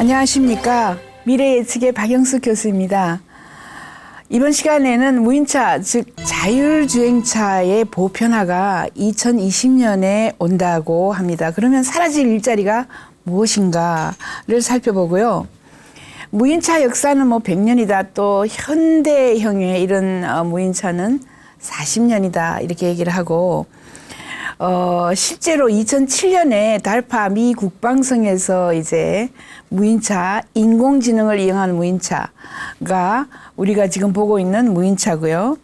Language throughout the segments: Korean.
안녕하십니까. 미래예측의 박영숙 교수입니다. 이번 시간에는 무인차, 즉 자율주행차의 보편화가 2020년에 온다고 합니다. 그러면 사라질 일자리가 무엇인가를 살펴보고요. 무인차 역사는 100년이다. 또 현대형의 이런 무인차는 40년이다. 이렇게 얘기를 하고 실제로 2007년에 달파 미 국방성에서 이제 무인차, 인공지능을 이용한 무인차가 우리가 지금 보고 있는 무인차고요.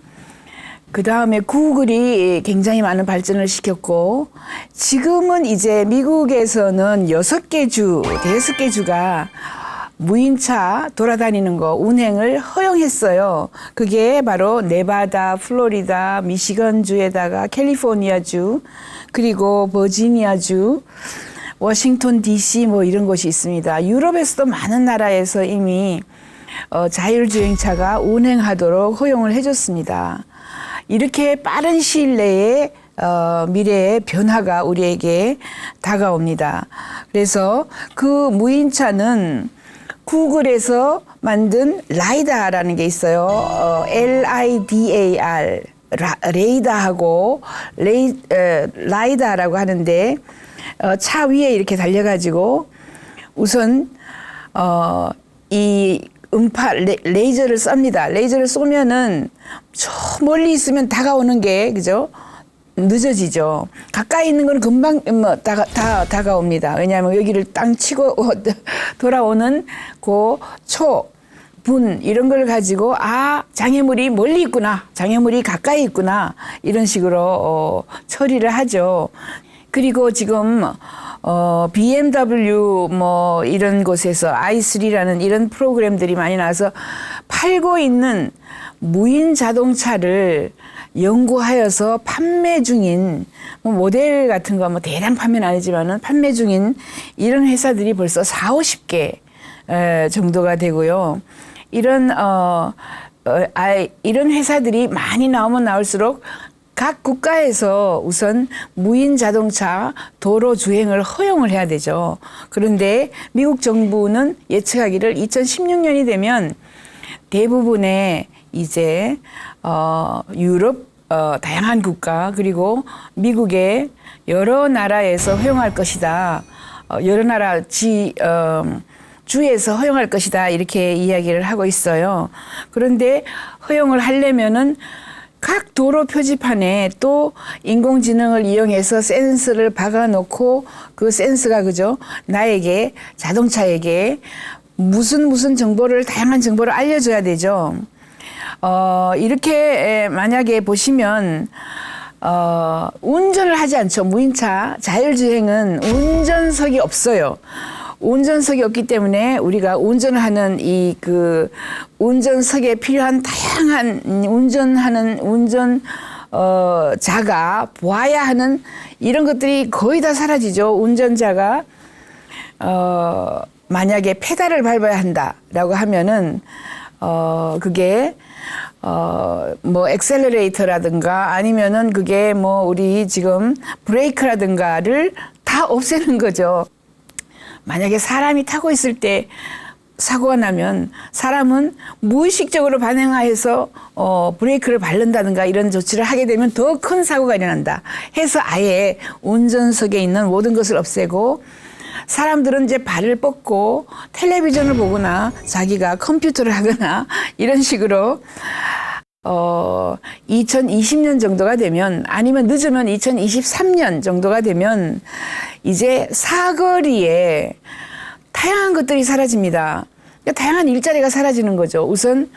그 다음에 구글이 굉장히 많은 발전을 시켰고, 지금은 이제 미국에서는 6개 주, 5개 주가 무인차 돌아다니는 거 운행을 허용했어요. 그게 바로 네바다, 플로리다, 미시건주에다가 캘리포니아주, 그리고 버지니아주, 워싱턴 DC 이런 곳이 있습니다. 유럽에서도 많은 나라에서 이미 자율주행차가 운행하도록 허용을 해줬습니다. 이렇게 빠른 시일 내에 미래의 변화가 우리에게 다가옵니다. 그래서 그 무인차는 구글에서 만든 라이다라는 게 있어요. LIDAR, 레이다하고 라이다라고 하는데 차 위에 이렇게 달려가지고 우선 이 레이저를 쏩니다. 레이저를 쏘면은 저 멀리 있으면 다가오는 게 그죠? 늦어지죠. 가까이 있는 건 금방 다가옵니다. 왜냐하면 여기를 땅 치고 돌아오는 그 분 이런 걸 가지고 장애물이 멀리 있구나, 장애물이 가까이 있구나 이런 식으로 처리를 하죠. 그리고 지금 BMW 이런 곳에서 i3라는 이런 프로그램들이 많이 나와서 팔고 있는 무인 자동차를 연구하여서 판매 중인 모델 같은 거 대량 판매는 아니지만은 판매 중인 이런 회사들이 벌써 40-50개 정도가 되고요. 이런 회사들이 많이 나오면 나올수록 각 국가에서 우선 무인 자동차 도로 주행을 허용을 해야 되죠. 그런데 미국 정부는 예측하기를 2016년이 되면 대부분의 이제 유럽 다양한 국가 그리고 미국의 여러 나라에서 허용할 것이다. 여러 나라 주에서 허용할 것이다. 이렇게 이야기를 하고 있어요. 그런데 허용을 하려면은 각 도로 표지판에 또 인공지능을 이용해서 센서를 박아놓고 그 센서가 그죠? 나에게 자동차에게 무슨 정보를 다양한 정보를 알려줘야 되죠. 이렇게 만약에 보시면 운전을 하지 않죠. 무인차 자율주행은 운전석이 없어요. 운전석이 없기 때문에 우리가 운전을 하는 운전석에 필요한 다양한 자가 보아야 하는 이런 것들이 거의 다 사라지죠. 운전자가 만약에 페달을 밟아야 한다라고 하면은 그게 엑셀러레이터라든가 아니면은 그게 우리 지금 브레이크라든가를 다 없애는 거죠. 만약에 사람이 타고 있을 때 사고가 나면 사람은 무의식적으로 반응해서 브레이크를 밟는다든가 이런 조치를 하게 되면 더 큰 사고가 일어난다 해서 아예 운전석에 있는 모든 것을 없애고 사람들은 이제 발을 뻗고 텔레비전을 보거나 자기가 컴퓨터를 하거나 이런 식으로 2020년 정도가 되면 아니면 늦으면 2023년 정도가 되면 이제 사거리에 다양한 것들이 사라집니다. 그러니까 다양한 일자리가 사라지는 거죠. 우선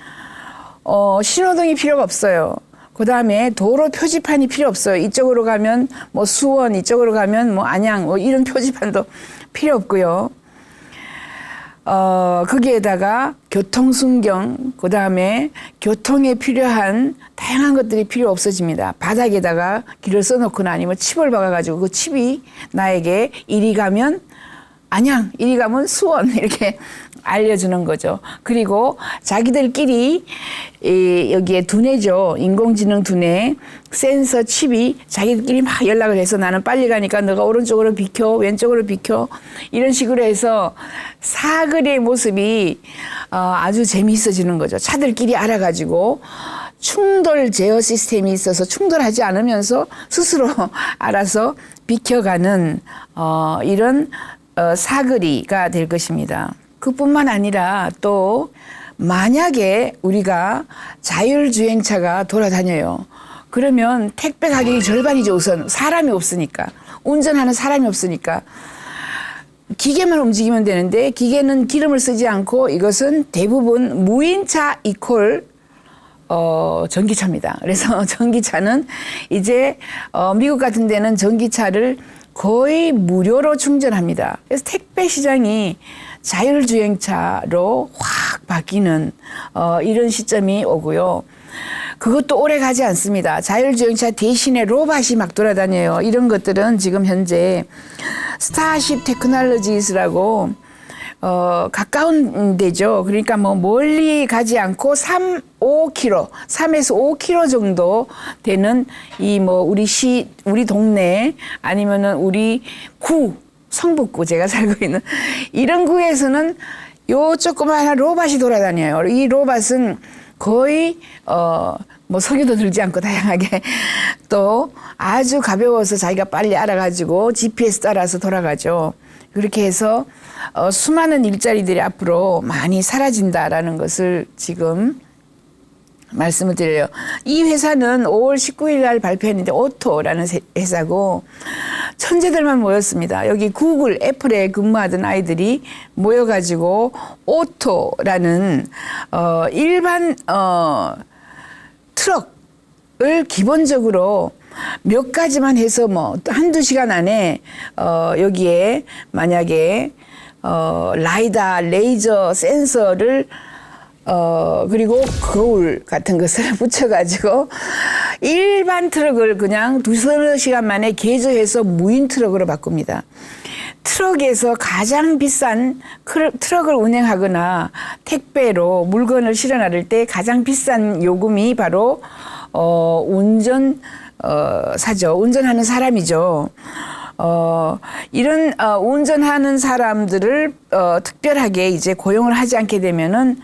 신호등이 필요가 없어요. 그 다음에 도로 표지판이 필요 없어요. 이쪽으로 가면 수원, 이쪽으로 가면 안양 이런 표지판도 필요 없고요. 거기에다가 교통순경, 그 다음에 교통에 필요한 다양한 것들이 필요 없어집니다. 바닥에다가 길을 써놓거나 아니면 칩을 박아가지고 그 칩이 나에게 이리 가면 안양, 이리 가면 수원 이렇게 알려주는 거죠. 그리고 자기들끼리 여기에 두뇌죠. 인공지능 두뇌 센서 칩이 자기들끼리 막 연락을 해서 나는 빨리 가니까 너가 오른쪽으로 비켜, 왼쪽으로 비켜, 이런 식으로 해서 사거리의 모습이 아주 재미있어지는 거죠. 차들끼리 알아가지고 충돌 제어 시스템이 있어서 충돌하지 않으면서 스스로 알아서 비켜가는 이런 사거리가 될 것입니다. 그뿐만 아니라 또 만약에 우리가 자율주행차가 돌아다녀요. 그러면 택배 가격이 절반이죠. 우선 사람이 없으니까, 운전하는 사람이 없으니까 기계만 움직이면 되는데 기계는 기름을 쓰지 않고 이것은 대부분 무인차 이퀄 전기차입니다. 그래서 전기차는 이제 미국 같은 데는 전기차를 거의 무료로 충전합니다. 그래서 택배 시장이 자율주행차로 확 바뀌는 이런 시점이 오고요. 그것도 오래 가지 않습니다. 자율주행차 대신에 로봇이 막 돌아다녀요. 이런 것들은 지금 현재 스타쉽 테크놀로지스라고 가까운 데죠. 그러니까 뭐 멀리 가지 않고 3에서 5km 정도 되는 이 뭐 우리 동네 아니면은 우리 구, 성북구 제가 살고 있는 이런 구에서는 요 조그마한 로봇이 돌아다녀요. 이 로봇은 거의 뭐 석유도 들지 않고 다양하게 또 아주 가벼워서 자기가 빨리 알아가지고 GPS 따라서 돌아가죠. 그렇게 해서 수많은 일자리들이 앞으로 많이 사라진다라는 것을 지금 말씀을 드려요. 이 회사는 5월 19일 날 발표했는데 오토라는 회사고 천재들만 모였습니다. 여기 구글, 애플에 근무하던 아이들이 모여가지고 오토라는 일반 트럭을 기본적으로 몇 가지만 해서 뭐 한두 시간 안에 여기에 만약에 라이다, 레이저 센서를 그리고 거울 같은 것을 붙여가지고 일반 트럭을 그냥 두세 시간 만에 개조해서 무인 트럭으로 바꿉니다. 트럭에서 가장 비싼 트럭을 운행하거나 택배로 물건을 실어 나를 때 가장 비싼 요금이 바로 사죠. 운전하는 사람이죠. 이런 운전하는 사람들을 특별하게 이제 고용을 하지 않게 되면은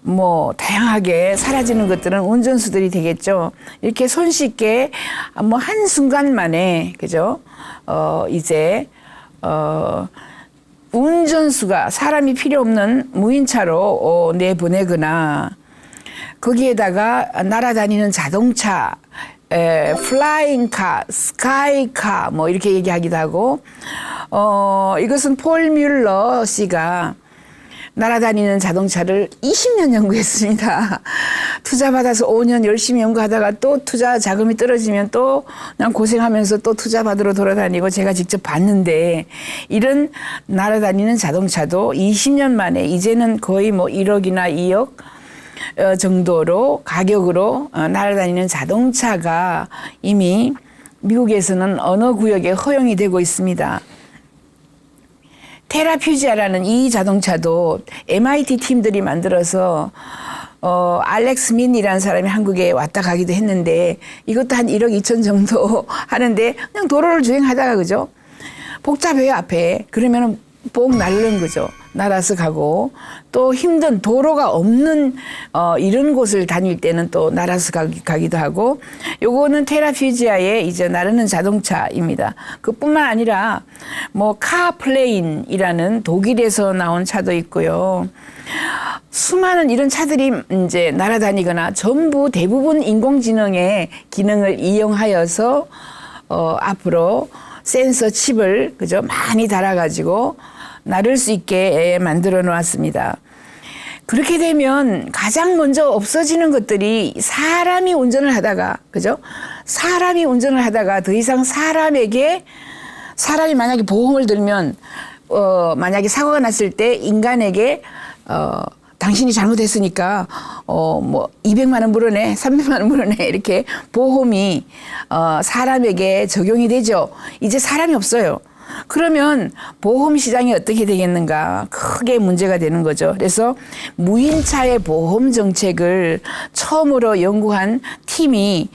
뭐 다양하게 사라지는 것들은 운전수들이 되겠죠. 이렇게 손쉽게 뭐 한순간 만에 그죠? 이제 운전수가 사람이 필요 없는 무인차로 내보내거나 거기에다가 날아다니는 자동차, 플라잉카, 스카이카 뭐 이렇게 얘기하기도 하고 이것은 폴 뮬러 씨가 날아다니는 자동차를 20년 연구했습니다. 투자 받아서 5년 열심히 연구하다가 또 투자 자금이 떨어지면 또 그냥 고생하면서 또 투자 받으러 돌아다니고 제가 직접 봤는데 이런 날아다니는 자동차도 20년 만에 이제는 거의 뭐 1억이나 2억 정도로 가격으로 날아다니는 자동차가 이미 미국에서는 어느 구역에 허용이 되고 있습니다. 테라퓨지아라는 이 자동차도 MIT 팀들이 만들어서 알렉스 민이라는 사람이 한국에 왔다 가기도 했는데 이것도 한 1억 2천 정도 하는데 그냥 도로를 주행하다가 그죠? 복잡해요 앞에. 그러면은 뽕 날르는 거죠. 날아서 가고 또 힘든 도로가 없는 이런 곳을 다닐 때는 또 날아서 가기도 하고 요거는 테라퓨지아의 이제 나르는 자동차입니다. 그뿐만 아니라 뭐 카플레인이라는 독일에서 나온 차도 있고요. 수많은 이런 차들이 이제 날아다니거나 전부 대부분 인공지능의 기능을 이용하여서 앞으로 센서 칩을 그죠 많이 달아가지고 나를 수 있게 만들어 놓았습니다. 그렇게 되면 가장 먼저 없어지는 것들이 사람이 운전을 하다가 그죠? 사람이 운전을 하다가 더 이상 사람이 만약에 보험을 들면 만약에 사고가 났을 때 인간에게 당신이 잘못했으니까 뭐 200만 원 물어내, 300만 원 물어내 이렇게 보험이 사람에게 적용이 되죠. 이제 사람이 없어요. 그러면 보험 시장이 어떻게 되겠는가? 크게 문제가 되는 거죠. 그래서 무인차의 보험 정책을 처음으로 연구한 팀이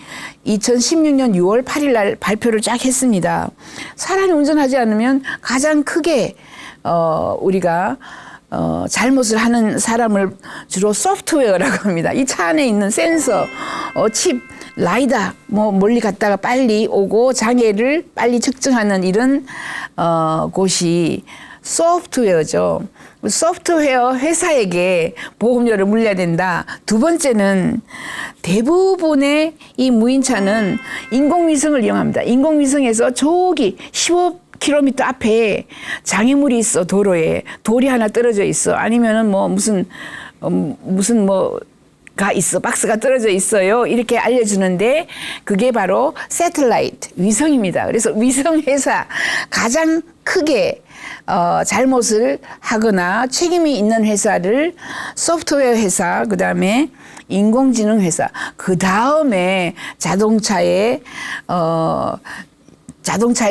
2016년 6월 8일 날 발표를 쫙 했습니다. 사람이 운전하지 않으면 가장 크게 우리가 잘못을 하는 사람을 주로 소프트웨어라고 합니다. 이 차 안에 있는 센서, 칩, 라이다, 멀리 갔다가 빨리 오고 장애를 빨리 측정하는 이런 곳이 소프트웨어죠. 소프트웨어 회사에게 보험료를 물려야 된다. 두 번째는 대부분의 이 무인차는 인공위성을 이용합니다. 인공위성에서 저기 15km 앞에 장애물이 있어. 도로에 돌이 하나 떨어져 있어. 아니면은 무슨 가 있어. 박스가 떨어져 있어요. 이렇게 알려주는데 그게 바로 새틀라이트 위성입니다. 그래서 위성 회사 가장 크게 잘못을 하거나 책임이 있는 회사를 소프트웨어 회사, 그다음에 인공지능 회사, 그다음에 자동차에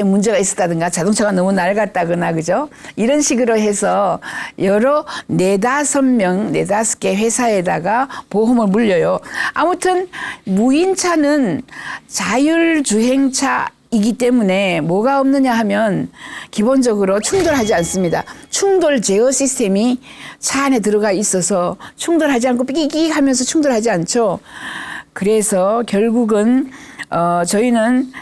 문제가 있었다든가 자동차가 너무 낡았다거나 그죠? 이런 식으로 해서 여러 4-5명, 4-5개 회사에다가 보험을 물려요. 아무튼 무인차는 자율주행차이기 때문에 뭐가 없느냐 하면 기본적으로 충돌하지 않습니다. 충돌 제어 시스템이 차 안에 들어가 있어서 충돌하지 않고 삐끼끼 하면서 충돌하지 않죠. 그래서 결국은 저희는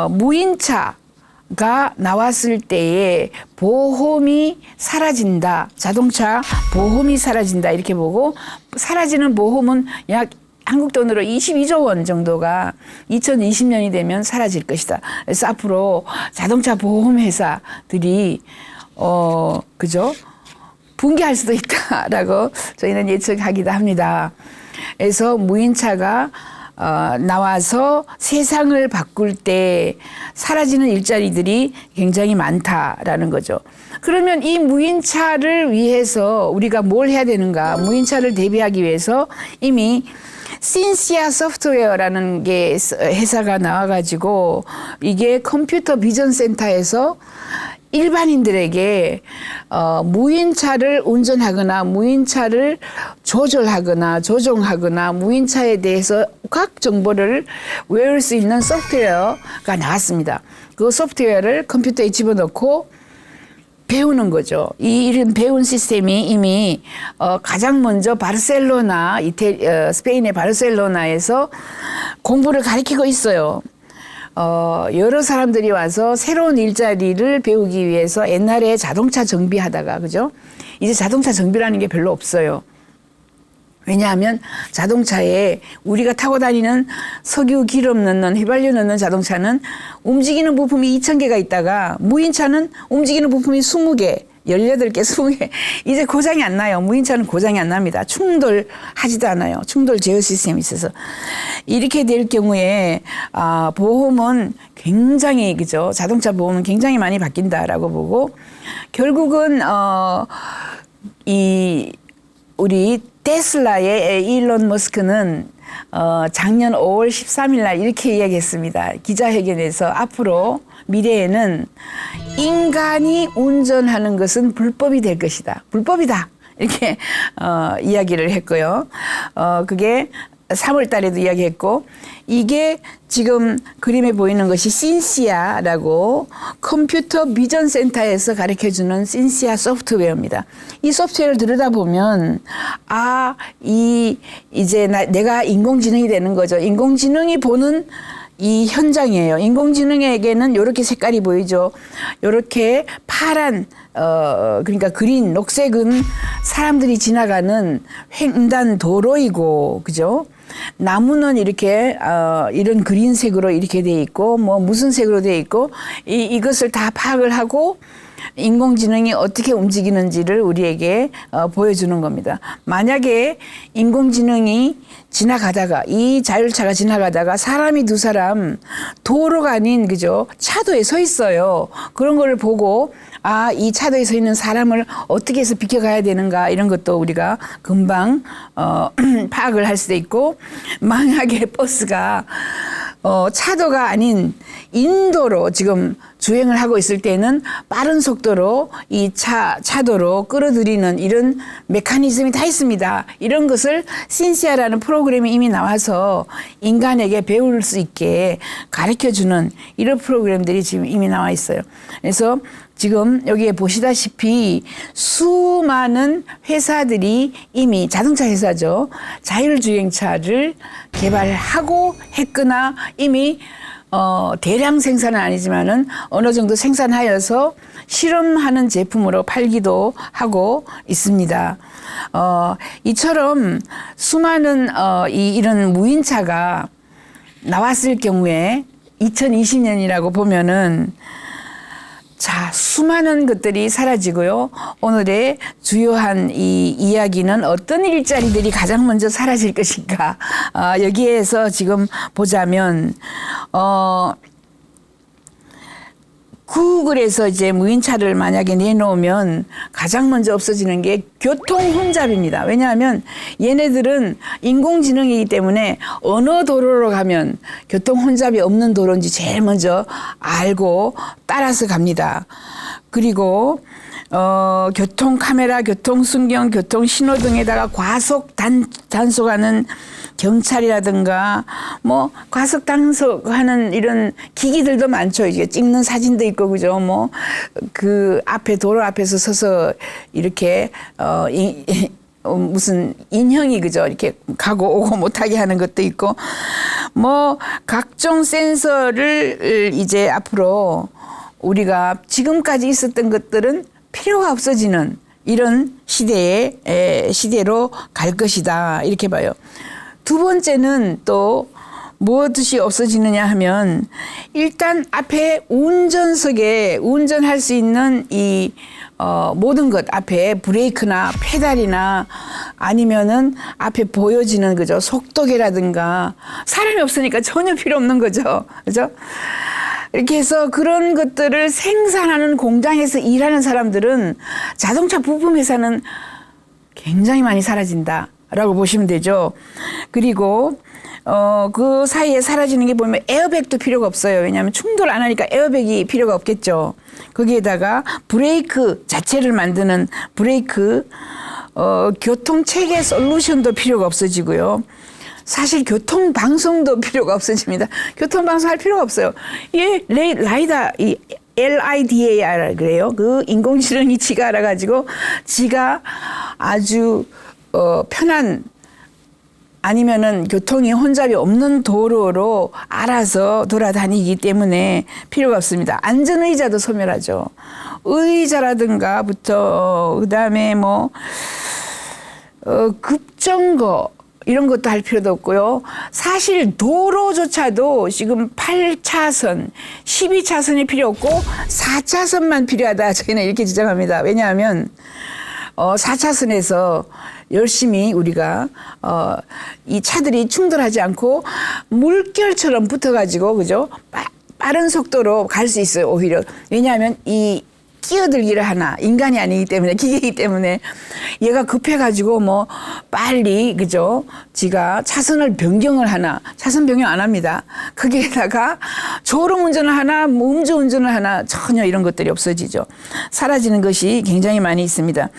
무인차가 나왔을 때에 보험이 사라진다. 자동차 보험이 사라진다. 이렇게 보고 사라지는 보험은 약 한국 돈으로 22조 원 정도가 2020년이 되면 사라질 것이다. 그래서 앞으로 자동차 보험 회사들이 그죠? 붕괴할 수도 있다라고 저희는 예측하기도 합니다. 그래서 무인차가 나와서 세상을 바꿀 때 사라지는 일자리들이 굉장히 많다라는 거죠. 그러면 이 무인차를 위해서 우리가 뭘 해야 되는가? 무인차를 대비하기 위해서 이미 신시아 소프트웨어라는 게 회사가 나와가지고 이게 컴퓨터 비전 센터에서 일반인들에게 무인차를 운전하거나 무인차를 조절하거나 조종하거나 무인차에 대해서 각 정보를 외울 수 있는 소프트웨어가 나왔습니다. 그 소프트웨어를 컴퓨터에 집어넣고 배우는 거죠. 이런 배운 시스템이 이미 가장 먼저 바르셀로나, 스페인의 바르셀로나에서 공부를 가리키고 있어요. 여러 사람들이 와서 새로운 일자리를 배우기 위해서 옛날에 자동차 정비하다가, 그죠? 이제 자동차 정비라는 게 별로 없어요. 왜냐하면 자동차에 우리가 타고 다니는 석유 기름 넣는, 휘발유 넣는 자동차는 움직이는 부품이 2,000개가 있다가 무인차는 움직이는 부품이 20개, 18개, 20개. 이제 고장이 안 나요. 무인차는 고장이 안 납니다. 충돌하지도 않아요. 충돌 제어 시스템이 있어서. 이렇게 될 경우에 보험은 굉장히, 그죠? 자동차 보험은 굉장히 많이 바뀐다라고 보고 결국은 우리 테슬라의 일론 머스크는 작년 5월 13일 날 이렇게 이야기했습니다. 기자회견에서 앞으로 미래에는 인간이 운전하는 것은 불법이 될 것이다. 불법이다. 이렇게 이야기를 했고요. 그게 3월 달에도 이야기했고 이게 지금 그림에 보이는 것이 신시아라고 컴퓨터 비전 센터에서 가르쳐주는 신시아 소프트웨어입니다. 이 소프트웨어를 들여다보면 이제 내가 인공지능이 되는 거죠. 인공지능이 보는 이 현장이에요. 인공지능에게는 이렇게 색깔이 보이죠. 이렇게 파란 그러니까 그린, 녹색은 사람들이 지나가는 횡단 도로이고, 그죠? 나무는 이렇게 이런 그린색으로 이렇게 돼 있고 무슨 색으로 돼 있고 이것을 다 파악을 하고 인공지능이 어떻게 움직이는지를 우리에게 보여주는 겁니다. 만약에 인공지능이 지나가다가 이 자율차가 지나가다가 사람이 두 사람 도로가 아닌 그죠 차도에 서 있어요. 그런 걸 보고 아, 이 차도에 서 있는 사람을 어떻게 해서 비켜가야 되는가 이런 것도 우리가 금방 파악을 할 수도 있고 만약에 버스가 차도가 아닌 인도로 지금 주행을 하고 있을 때는 빠른 속도로 이 차도로 끌어들이는 이런 메커니즘이 다 있습니다. 이런 것을 신시아라는 프로그램이 이미 나와서 인간에게 배울 수 있게 가르쳐주는 이런 프로그램들이 지금 이미 나와 있어요. 그래서 지금 여기에 보시다시피 수많은 회사들이 이미 자동차 회사죠. 자율주행차를 개발하고 했거나 이미 대량 생산은 아니지만은 어느 정도 생산하여서 실험하는 제품으로 팔기도 하고 있습니다. 이처럼 수많은 이런 무인차가 나왔을 경우에 2020년이라고 보면은 자, 수많은 것들이 사라지고요. 오늘의 주요한 이 이야기는 어떤 일자리들이 가장 먼저 사라질 것인가. 여기에서 지금 보자면, 구글에서 이제 무인차를 만약에 내놓으면 가장 먼저 없어지는 게 교통 혼잡입니다. 왜냐하면 얘네들은 인공지능이기 때문에 어느 도로로 가면 교통 혼잡이 없는 도로인지 제일 먼저 알고 따라서 갑니다. 그리고 교통 카메라, 교통 순경, 교통 신호등에다가 과속 단속하는 경찰이라든가 뭐 과속 단속하는 이런 기기들도 많죠. 이게 찍는 사진도 있고 그죠. 뭐 그 앞에 도로 앞에서 서서 이렇게 무슨 인형이 그죠. 이렇게 가고 오고 못하게 하는 것도 있고 뭐 각종 센서를 이제 앞으로 우리가 지금까지 있었던 것들은 필요가 없어지는 이런 시대로 갈 것이다. 이렇게 봐요. 두 번째는 또 무엇이 없어지느냐 하면 일단 앞에 운전석에 운전할 수 있는 이 모든 것 앞에 브레이크나 페달이나 아니면은 앞에 보여지는 그죠 속도계라든가 사람이 없으니까 전혀 필요 없는 거죠. 그죠? 이렇게 해서 그런 것들을 생산하는 공장에서 일하는 사람들은 자동차 부품 회사는 굉장히 많이 사라진다라고 보시면 되죠. 그리고 그 사이에 사라지는 게 보면 에어백도 필요가 없어요. 왜냐하면 충돌 안 하니까 에어백이 필요가 없겠죠. 거기에다가 브레이크 자체를 만드는 브레이크 교통체계 솔루션도 필요가 없어지고요. 사실 교통방송도 필요가 없어집니다. 교통방송 할 필요가 없어요. 라이다, 이 LIDAR 그래요. 그 인공지능이 지가 알아가지고 지가 아주 편한 아니면은 교통이 혼잡이 없는 도로로 알아서 돌아다니기 때문에 필요가 없습니다. 안전의자도 소멸하죠. 의자라든가부터 그다음에 뭐 급정거 이런 것도 할 필요도 없고요. 사실 도로조차도 지금 8차선, 12차선이 필요 없고 4차선만 필요하다. 저희는 이렇게 주장합니다. 왜냐하면 4차선에서 열심히 우리가 이 차들이 충돌하지 않고 물결처럼 붙어가지고 그죠? 빠른 속도로 갈 수 있어요. 오히려 왜냐하면 이 끼어들기를 하나 인간이 아니기 때문에 기계이기 때문에 얘가 급해가지고 뭐 빨리 그죠? 지가 차선을 변경을 하나 차선 변경 안 합니다. 거기에다가 졸음 운전을 하나 뭐 음주 운전을 하나 전혀 이런 것들이 없어지죠. 사라지는 것이 굉장히 많이 있습니다.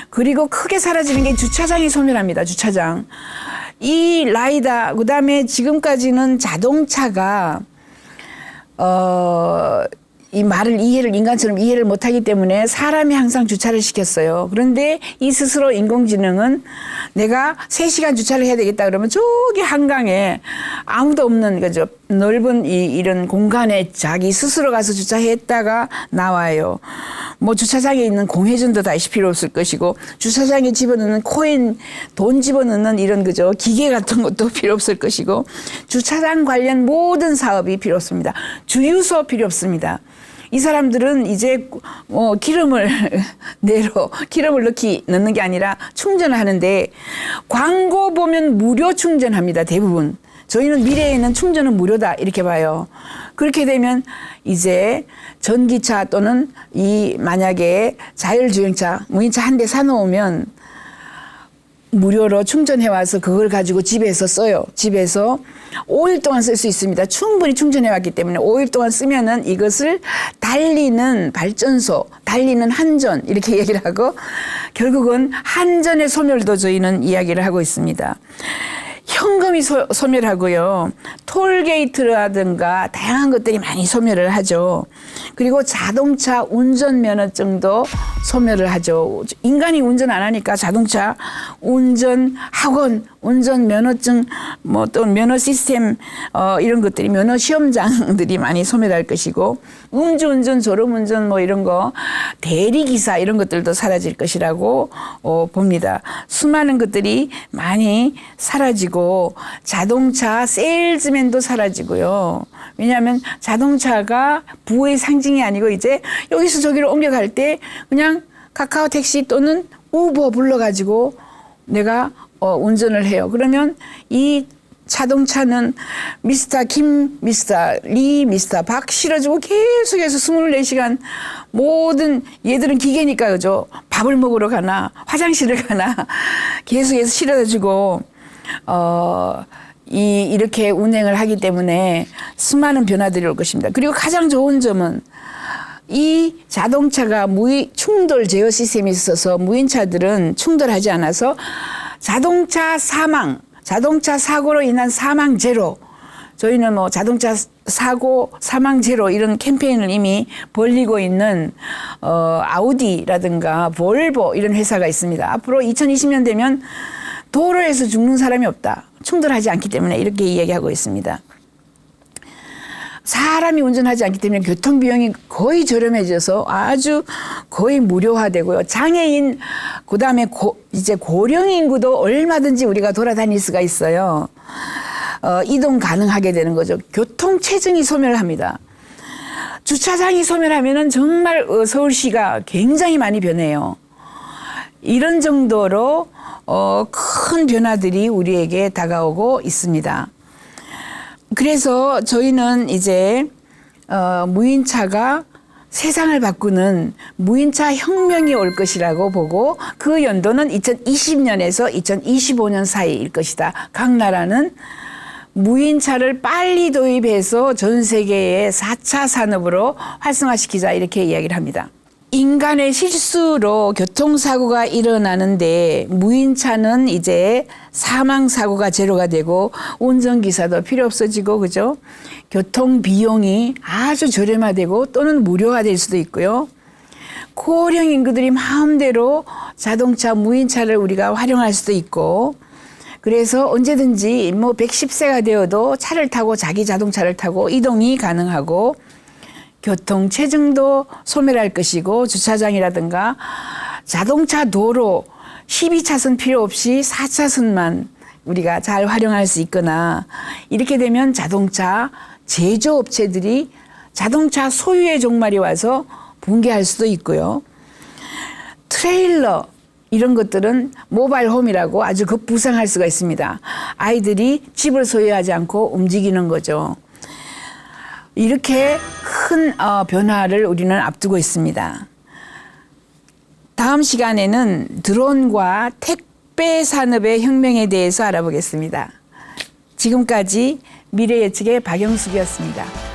그리고 크게 사라지는 게 주차장이 소멸합니다. 주차장. 이 라이다 그다음에 지금까지는 자동차가 이 말을 인간처럼 이해를 못하기 때문에 사람이 항상 주차를 시켰어요. 그런데 이 스스로 인공지능은 내가 3시간 주차를 해야 되겠다 그러면 저기 한강에 아무도 없는 거죠. 넓은 이런 공간에 자기 스스로 가서 주차했다가 나와요. 뭐 주차장에 있는 공회전도 다시 필요 없을 것이고 주차장에 집어넣는 코인 돈 집어넣는 이런 그죠 기계 같은 것도 필요 없을 것이고 주차장 관련 모든 사업이 필요 없습니다. 주유소 필요 없습니다. 이 사람들은 이제 기름을 기름을 넣는 게 아니라 충전을 하는데 광고 보면 무료 충전합니다. 대부분. 저희는 미래에는 충전은 무료다 이렇게 봐요. 그렇게 되면 이제 전기차 또는 만약에 자율주행차, 무인차 한 대 사놓으면 무료로 충전해 와서 그걸 가지고 집에서 써요. 집에서 5일 동안 쓸 수 있습니다. 충분히 충전해 왔기 때문에 5일 동안 쓰면은 이것을 달리는 발전소, 달리는 한전 이렇게 얘기를 하고 결국은 한전의 소멸도 저희는 이야기를 하고 있습니다. 현금이 소멸하고요. 톨게이트라든가 다양한 것들이 많이 소멸을 하죠. 그리고 자동차 운전면허증도 소멸을 하죠. 인간이 운전 안 하니까 자동차 운전학원, 운전면허증, 또 면허 시스템 이런 것들이 면허 시험장들이 많이 소멸할 것이고 음주운전, 졸음운전 이런 거 대리기사 이런 것들도 사라질 것이라고 봅니다. 수많은 것들이 많이 사라지고 자동차 세일즈맨도 사라지고요. 왜냐하면 자동차가 부의 상징이 아니고 이제 여기서 저기로 옮겨갈 때 그냥 카카오 택시 또는 우버 불러가지고 내가 운전을 해요. 그러면 이 자동차는 미스터 김, 미스터 리, 미스터 박 실어주고 계속해서 24시간 모든 얘들은 기계니까 그죠. 밥을 먹으러 가나 화장실을 가나 계속해서 실어주고 이렇게 운행을 하기 때문에 수많은 변화들이 올 것입니다. 그리고 가장 좋은 점은 이 자동차가 충돌 제어 시스템이 있어서 무인차들은 충돌하지 않아서 자동차 사고로 인한 사망 제로. 저희는 자동차 사고 사망 제로 이런 캠페인을 이미 벌리고 있는 아우디라든가 볼보 이런 회사가 있습니다. 앞으로 2020년 되면 도로에서 죽는 사람이 없다. 충돌하지 않기 때문에 이렇게 이야기하고 있습니다. 사람이 운전하지 않기 때문에 교통비용이 거의 저렴해져서 아주 거의 무료화되고요. 장애인, 그 다음에 이제 고령 인구도 얼마든지 우리가 돌아다닐 수가 있어요. 이동 가능하게 되는 거죠. 교통체증이 소멸합니다. 주차장이 소멸하면은 정말 서울시가 굉장히 많이 변해요. 이런 정도로 큰 변화들이 우리에게 다가오고 있습니다. 그래서 저희는 이제 무인차가 세상을 바꾸는 무인차 혁명이 올 것이라고 보고 그 연도는 2020년에서 2025년 사이일 것이다. 각 나라는 무인차를 빨리 도입해서 전 세계의 4차 산업으로 활성화시키자 이렇게 이야기를 합니다. 인간의 실수로 교통사고가 일어나는데 무인차는 이제 사망사고가 제로가 되고 운전기사도 필요 없어지고 그죠? 교통비용이 아주 저렴화되고 또는 무료화될 수도 있고요. 고령 인구들이 마음대로 자동차 무인차를 우리가 활용할 수도 있고 그래서 언제든지 110세가 되어도 차를 타고 자기 자동차를 타고 이동이 가능하고 교통체증도 소멸할 것이고 주차장이라든가 자동차 도로 12차선 필요 없이 4차선만 우리가 잘 활용할 수 있거나 이렇게 되면 자동차 제조업체들이 자동차 소유의 종말이 와서 붕괴할 수도 있고요. 트레일러 이런 것들은 모바일 홈이라고 아주 급부상할 수가 있습니다. 아이들이 집을 소유하지 않고 움직이는 거죠. 이렇게 큰 변화를 우리는 앞두고 있습니다. 다음 시간에는 드론과 택배 산업의 혁명에 대해서 알아보겠습니다. 지금까지 미래예측의 박영숙이었습니다.